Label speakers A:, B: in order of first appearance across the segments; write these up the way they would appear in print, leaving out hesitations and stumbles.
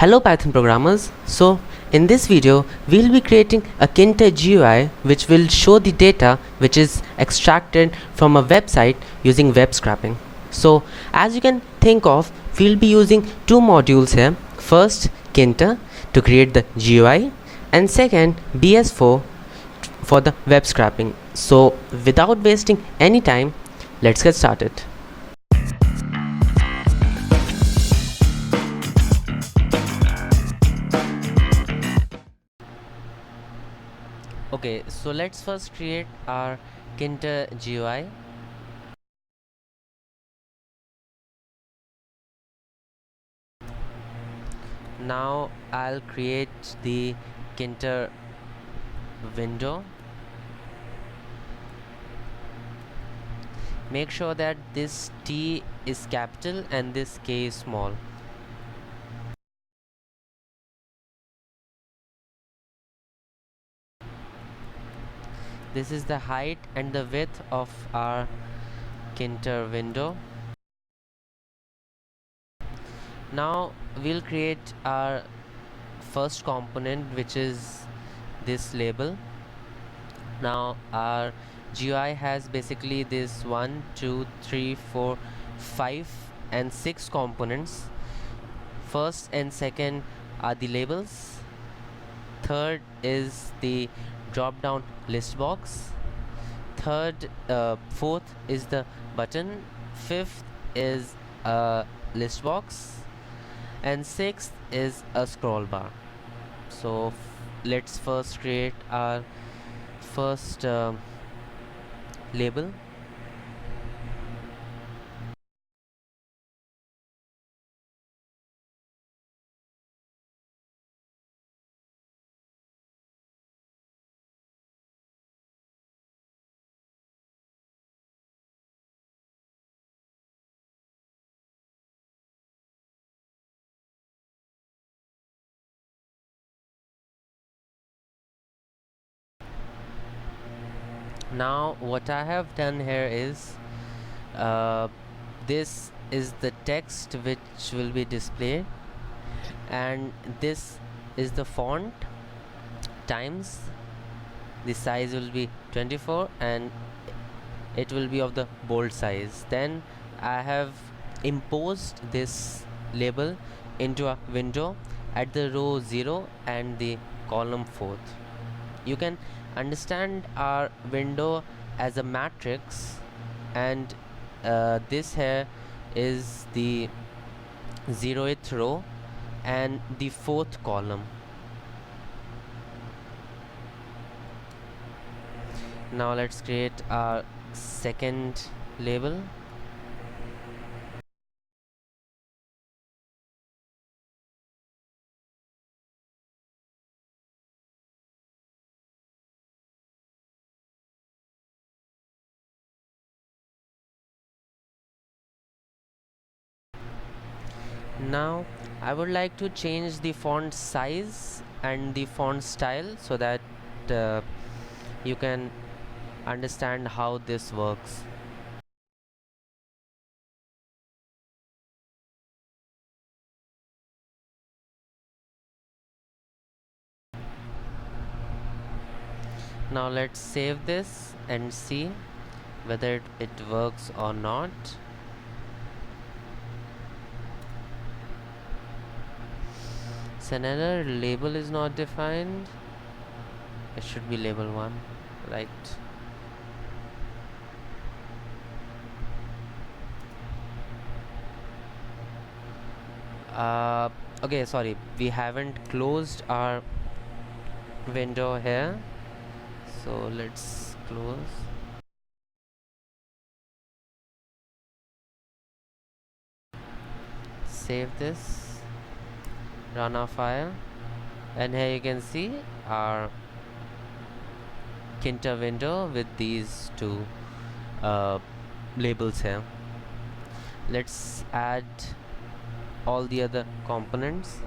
A: Hello Python programmers. So in this video we'll be creating a tkinter GUI which will show the data which is extracted from a website using web scrapping. So as you can think of, we'll be using two modules here. First tkinter to create the GUI and second BS4 for the web scrapping. So without wasting any time, let's get started. Okay, so let's first create our tkinter GUI. Now I'll create the tkinter window. Make sure that this T is capital and this K is small. This is the height and the width of our tkinter window. Now we'll create our first component, which is this label. Now our GUI has basically this 1 2 3 4 5 and 6 components. First and second are the labels. Third is the drop down list box. Fourth is the button. Fifth is a list box, and sixth is a scroll bar. So let's first create our first label. Now what I have done here is uh, this is the text which will be displayed, and this is the font times the size will be 24 and it will be of the bold size. Then I have imposed this label into a window at the row 0 and the column 4th. You can understand our window as a matrix, and this here is the 0th row and the 4th column. Now let's create our second label. Now I would like to change the font size and the font style so that uh, you can understand how this works. Now let's save this and see whether it works or not. So another label is not defined. It should be label 1, right? Okay, sorry, we haven't closed our window here, so let's close. Save this, run our file, and here you can see our tkinter window with these two labels here. Let's add all the other components.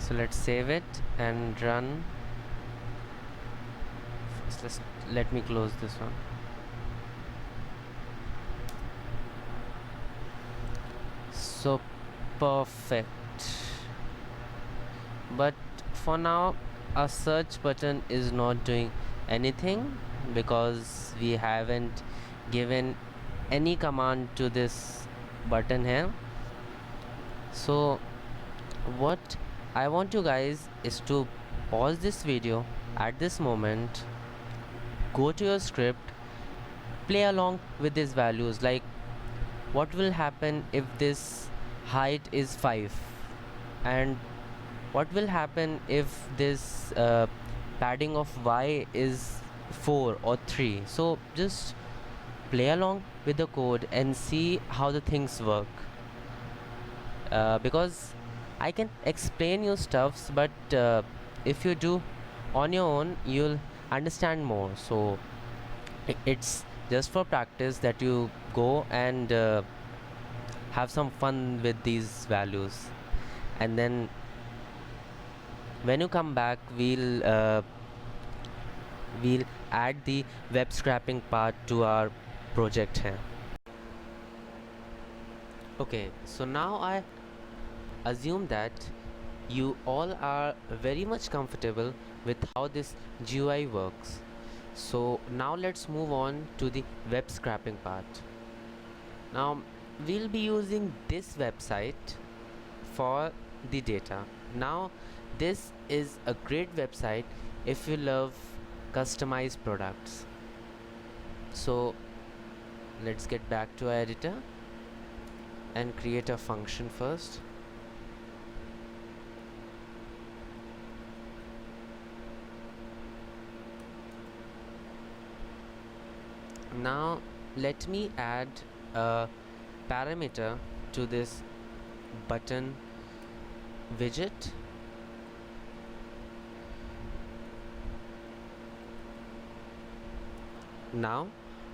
A: So let's save it and run. First, let me close this one. So perfect. But for now, our search button is not doing anything because we haven't given any command to this button here. So what I want you guys is to pause this video at this moment, go to your script, play along with these values, like what will happen if this height is 5, and what will happen if this padding of y is 4 or 3. So just play along with the code and see how the things work, because I can explain you stuffs, but if you do on your own you'll understand more. So it's just for practice that you go and have some fun with these values, and then when you come back we'll add the web scrapping part to our project here. Okay, so now I assume that you all are very much comfortable with how this GUI works. So now let's move on to the web scrapping part. Now we'll be using this website for the data. Now this is a great website if you love customized products. So let's get back to our editor and create a function first. Now let me add a parameter to this button widget. Now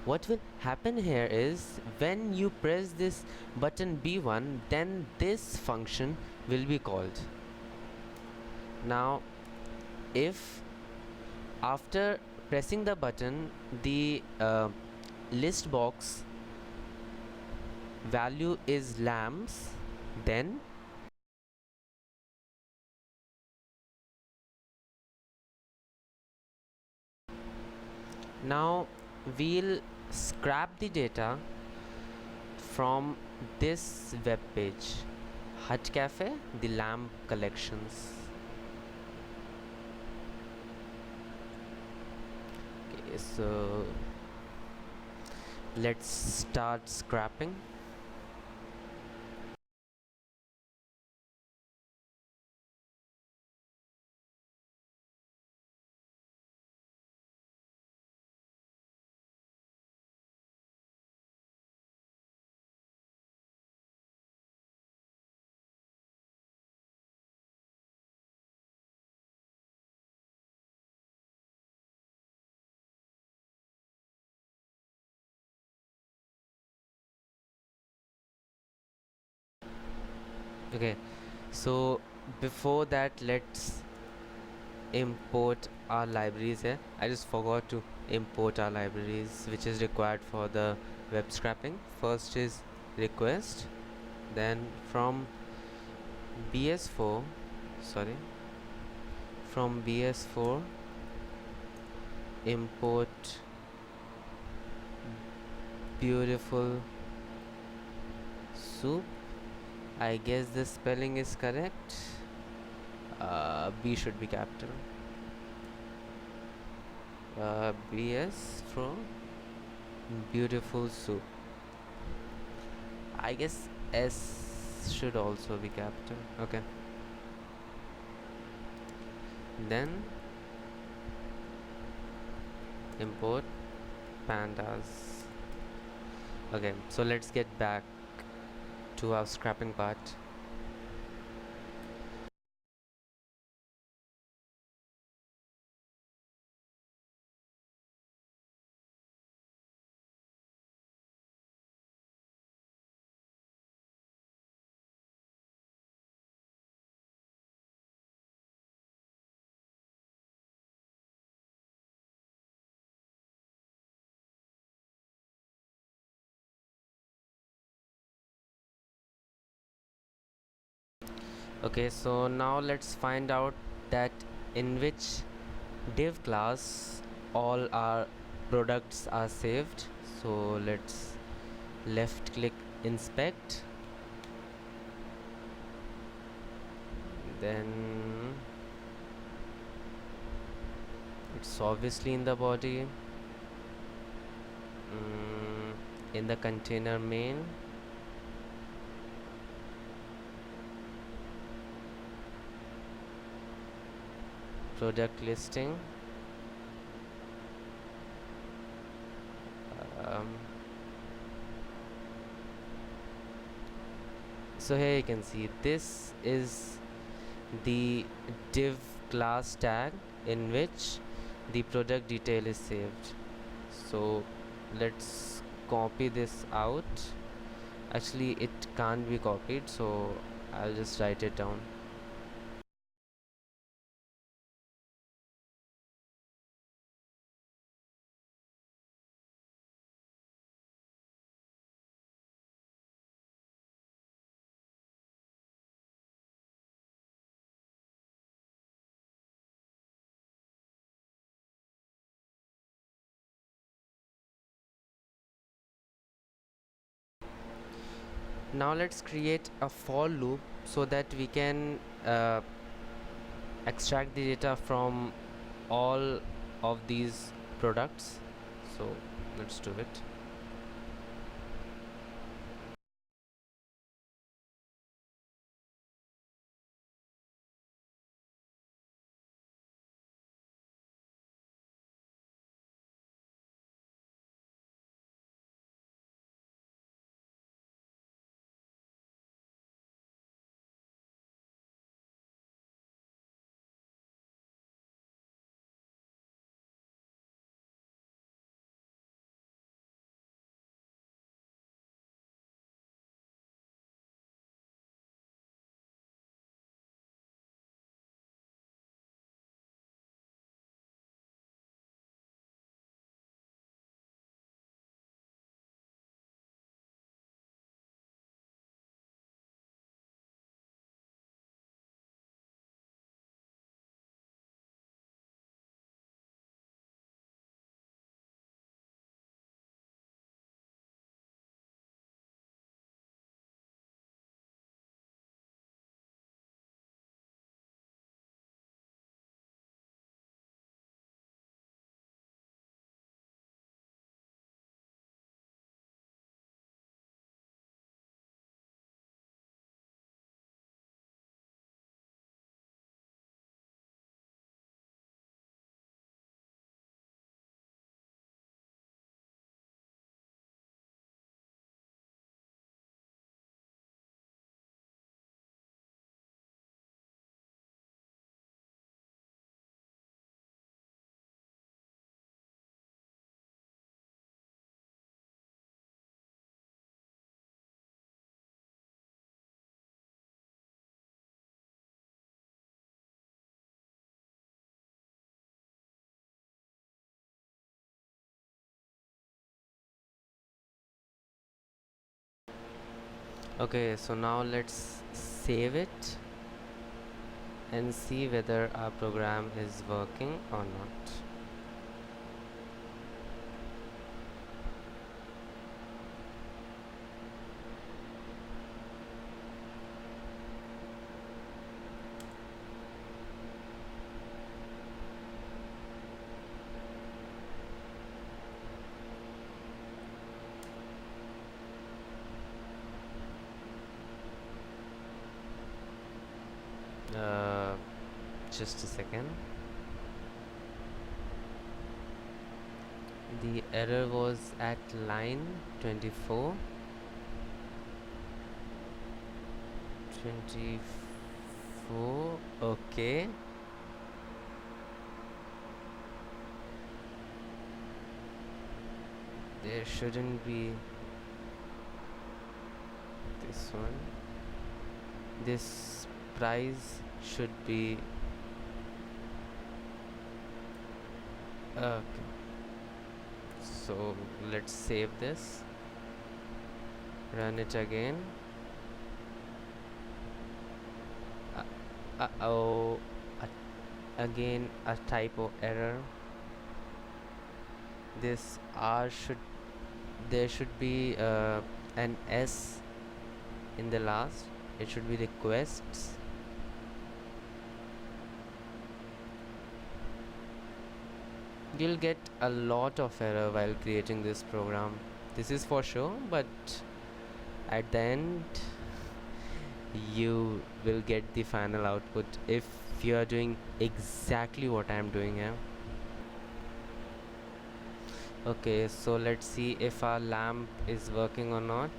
A: what will happen here is when you press this button B1, then this function will be called. Now if after pressing the button the list box value is lambs, then now we'll scrap the data from this web page, Hut Cafe, the lamb collections. Okay, so let's start scrapping. Okay, so before that let's import our libraries here. I just forgot to import our libraries which is required for the web scrapping. First is request, then from bs4 sorry from bs4 import beautiful soup. I guess the spelling is correct. B should be capital. BS from beautiful soup. I guess S should also be capital. Okay. Then import pandas. Okay, so let's get back to our scrapping part. Okay, so now let's find out that in which div class all our products are saved. So let's left click inspect, then it's obviously in the body, in the container main, product listing, um, so here you can see this is the div class tag in which the product detail is saved. So let's copy this out. Actually it can't be copied, so I'll just write it down. Now let's create a for loop so that we can extract the data from all of these products. So let's do it. Okay, so now let's save it and see whether our program is working or not. uh, just a second. The error was at line 24. 24. Okay, there shouldn't be this one. This price should be okay. So let's save this, run it again. Oh, again a typo error. This R should, there should be an S in the last. It should be requests. You'll get a lot of error while creating this program. This is for sure, but at the end you will get the final output if you are doing exactly what I am doing here. Okay, so let's see if our lamp is working or not.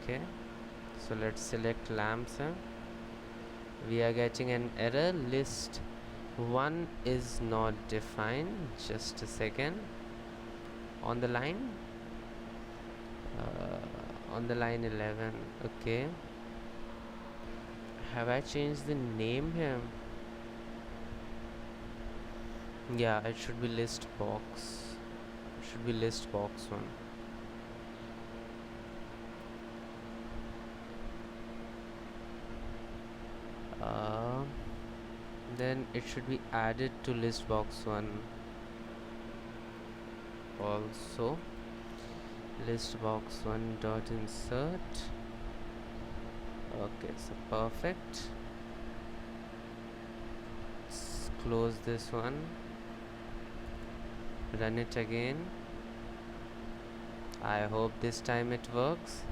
A: Okay, so let's select lamps here. We are getting an error, list 1 is not defined. Just a second. On the line, on the line 11. Okay, have I changed the name here? Yeah, it should be list box. It should be list box 1. uh, then it should be added to list box 1 also. List box 1 dot insert. Okay, so perfect. Let's close this one, run it again. I hope this time it works.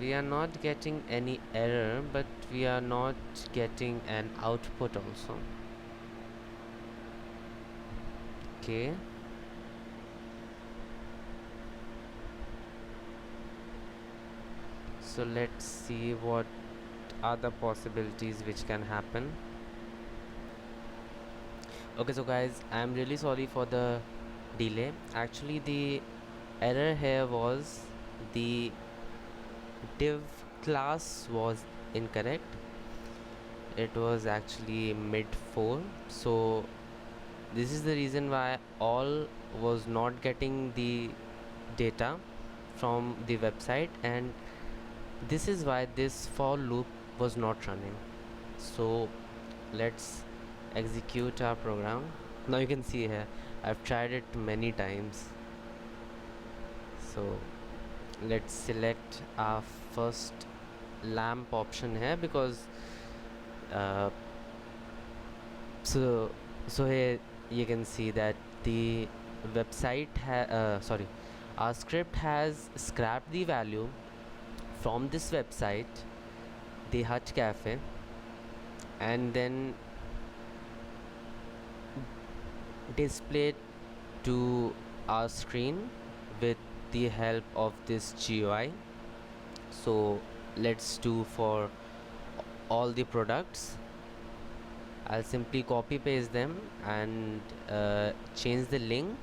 A: We are not getting any error, but we are not getting an output also. Okay, so let's see what are the possibilities which can happen. Okay, so guys, I'm really sorry for the delay. Actually, the error here was the div class was incorrect. It was actually mid 4, so this is the reason why all was not getting the data from the website, and this is why this for loop was not running. So let's execute our program. Now you can see here I've tried it many times. So let's select our first lamp option here, because uh, so here you can see that the website sorry, our script has scrapped the value from this website, the Hut Cafe, and then displayed to our screen with the help of this GUI. So let's do for all the products. I'll simply copy paste them and change the link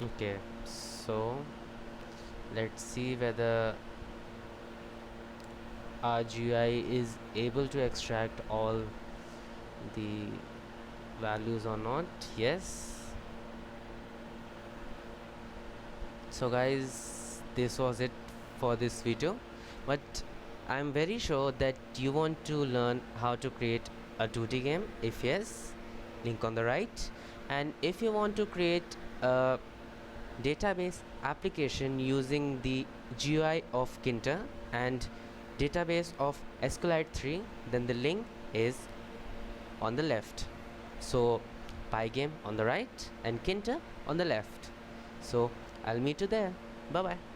A: Okay, so let's see whether our GUI is able to extract all the values or not. Yes. So guys, this was it for this video, but I'm very sure that you want to learn how to create a 2D game. If yes, link on the right. And if you want to create a database application using the GUI of tkinter and database of SQLite 3, then the link is on the left. So Pygame on the right and tkinter on the left. So I'll meet you there. Bye bye.